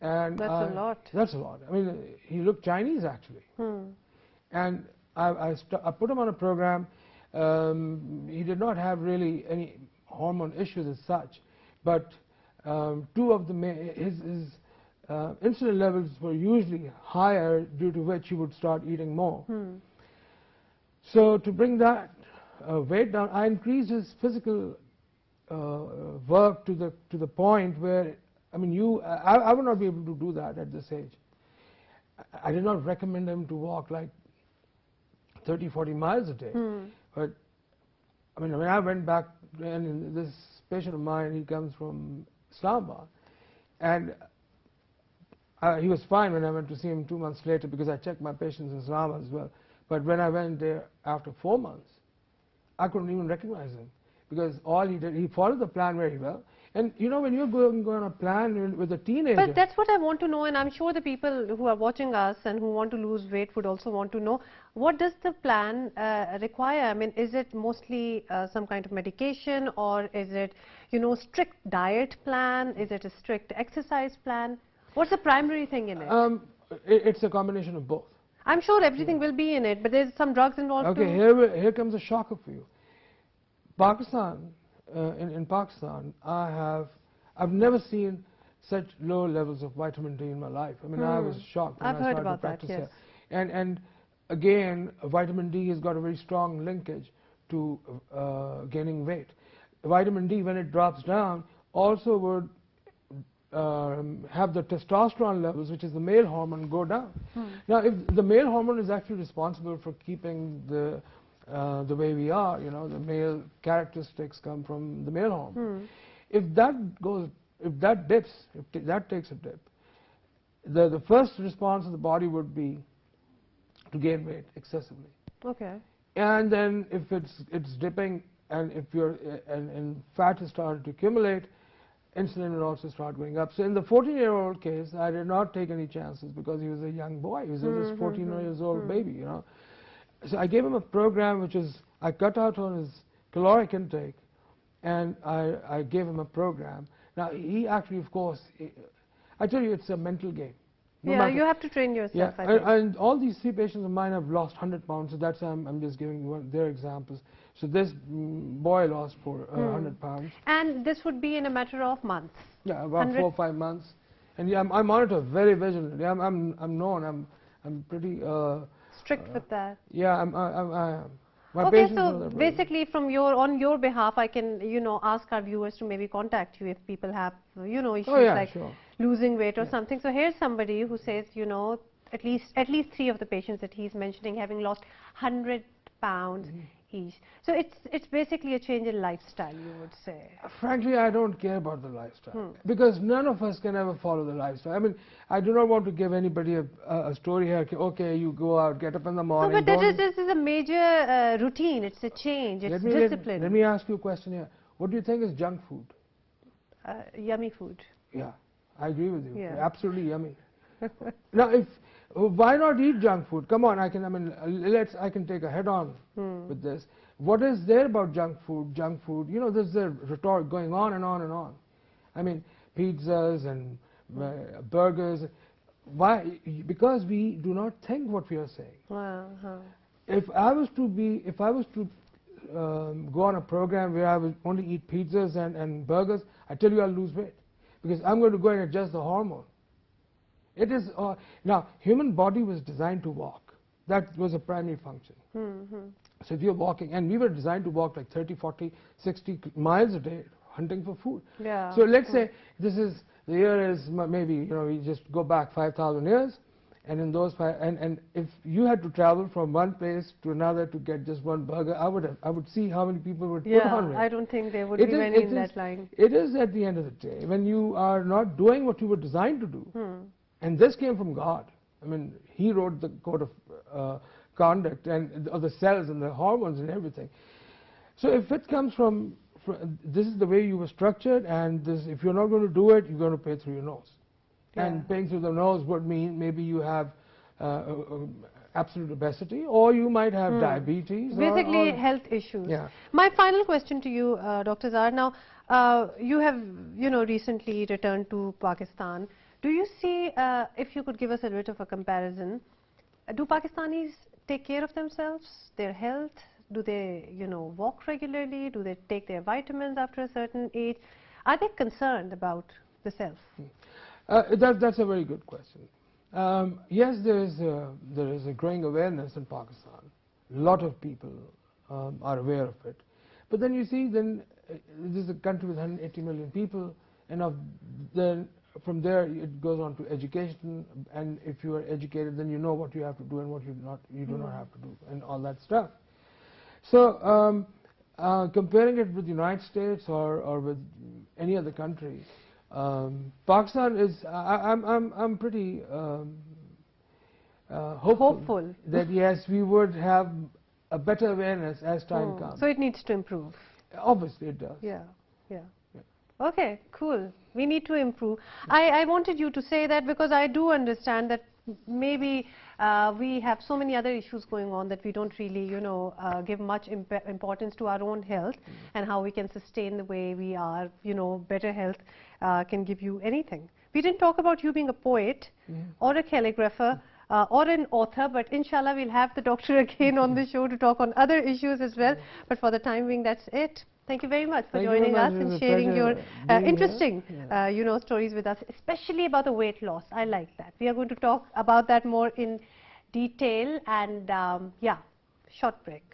And that's a lot. That's a lot. I mean, he looked Chinese actually. And I put him on a program. He did not have really any hormone issues as such, but two of his insulin levels were usually higher, due to which he would start eating more. So to bring that weight down, I increased his physical work to the point where, I mean, I would not be able to do that at this age. I did not recommend him to walk like 30, 40 miles a day. But I mean, when I went back, and this patient of mine, he comes from Islamabad, and he was fine when I went to see him 2 months later, because I checked my patients in Islamabad as well. But when I went there after 4 months, I couldn't even recognize him, because all he did, he followed the plan very well. And you know, when you're going on a plan with a teenager... But that's what I want to know, and I'm sure the people who are watching us and who want to lose weight would also want to know, what does the plan require? I mean, is it mostly some kind of medication, or is it, you know, strict diet plan? Is it a strict exercise plan? What's the primary thing in it? It's a combination of both. I'm sure everything will be in it, but there's some drugs involved too. Okay, here comes a shocker for you. Pakistan, in Pakistan, I've never seen such low levels of vitamin D in my life. I mean, I was shocked when I've I heard started about to practice that, yes. here. And again, vitamin D has got a very strong linkage to gaining weight. Vitamin D, when it drops down, also would have the testosterone levels, which is the male hormone, go down. Now, if the male hormone is actually responsible for keeping the way we are, you know, the male characteristics come from the male hormone. If that dips, if that takes a dip, the first response of the body would be to gain weight excessively. Okay. And then if it's dipping, and if and fat is starting to accumulate, insulin will also start going up. So in the 14-year-old case, I did not take any chances, because he was a young boy. He was just 14 years old baby, you know. So I gave him a program which is, I cut out on his caloric intake, and I gave him a program. Now, he actually, of course, I tell you, it's a mental game. Yeah, you have to train yourself, I think. And all these 3 patients of mine have lost 100 pounds, so that's I'm just giving their examples. So this boy lost 100 pounds. And this would be in a matter of months? Yeah, about 4 or 5 months. And yeah, I monitor very vigilantly. I'm known. I'm pretty strict with that. Yeah, I am. My Okay, patients so know that basically, on your behalf, I can, you know, ask our viewers to maybe contact you if people have, you know, issues like losing weight or something. So here's somebody who says, you know, at least 3 of the patients that he's mentioning having lost 100 pounds each. So it's basically a change in lifestyle, you would say. Frankly, I don't care about the lifestyle, because none of us can ever follow the lifestyle. I mean, I do not want to give anybody a story here. Okay, you go out, get up in the morning. No, but this is a major routine. It's a change. It's discipline. Let me ask you a question here. What do you think is junk food? Yummy food. Yeah, I agree with you. Yeah. Absolutely yummy. Now, why not eat junk food? Come on, I can take a head-on with this. What is there about junk food? You know, there's a rhetoric going on and on and on. I mean, pizzas and burgers. Why? Because we do not think what we are saying. If I was to go on a program where I would only eat pizzas and burgers, I tell you I'll lose weight, because I'm going to go and adjust the hormone. It is now, human body was designed to walk. That was a primary function. So if you're walking, and we were designed to walk like 30, 40, 60 miles a day hunting for food. Yeah. So let's say the year is maybe, you know, we just go back 5,000 years, and in those and if you had to travel from one place to another to get just one burger, I would see how many people would put on it. I don't think there would be many in that line. It is at the end of the day, when you are not doing what you were designed to do. And this came from God. I mean, He wrote the code of conduct and of the cells and the hormones and everything. So if it comes from this is the way you were structured, and if you're not going to do it, you're going to pay through your nose. And paying through the nose would mean maybe you have absolute obesity, or you might have diabetes. Basically, health issues. Yeah. My final question to you, Dr. Zaar. Now, You have, you know, recently returned to Pakistan. Do you see, if you could give us a bit of a comparison, do Pakistanis take care of themselves, their health? Do they, you know, walk regularly? Do they take their vitamins after a certain age? Are they concerned about the self? That's a very good question. Yes, there is a growing awareness in Pakistan. A lot of people are aware of it. But then you see, this is a country with 180 million people, and then from there it goes on to education. And if you are educated, then you know what you have to do and what you do not have to do, and all that stuff. So comparing it with the United States or with any other country, Pakistan is. I'm pretty hopeful that yes, we would have a better awareness as time comes. So it needs to improve. Obviously, it does. Yeah. Okay, cool. We need to improve. I wanted you to say that because I do understand that maybe we have so many other issues going on that we don't really, you know, give much importance to our own health and how we can sustain the way we are. You know, better health can give you anything. We didn't talk about you being a poet or a calligrapher or an author, but inshallah we'll have the doctor again on the show to talk on other issues as well. But for the time being, that's it. Thank you very much for joining us and sharing your interesting, you know, stories with us, especially about the weight loss. I like that. We are going to talk about that more in detail, and yeah, short break.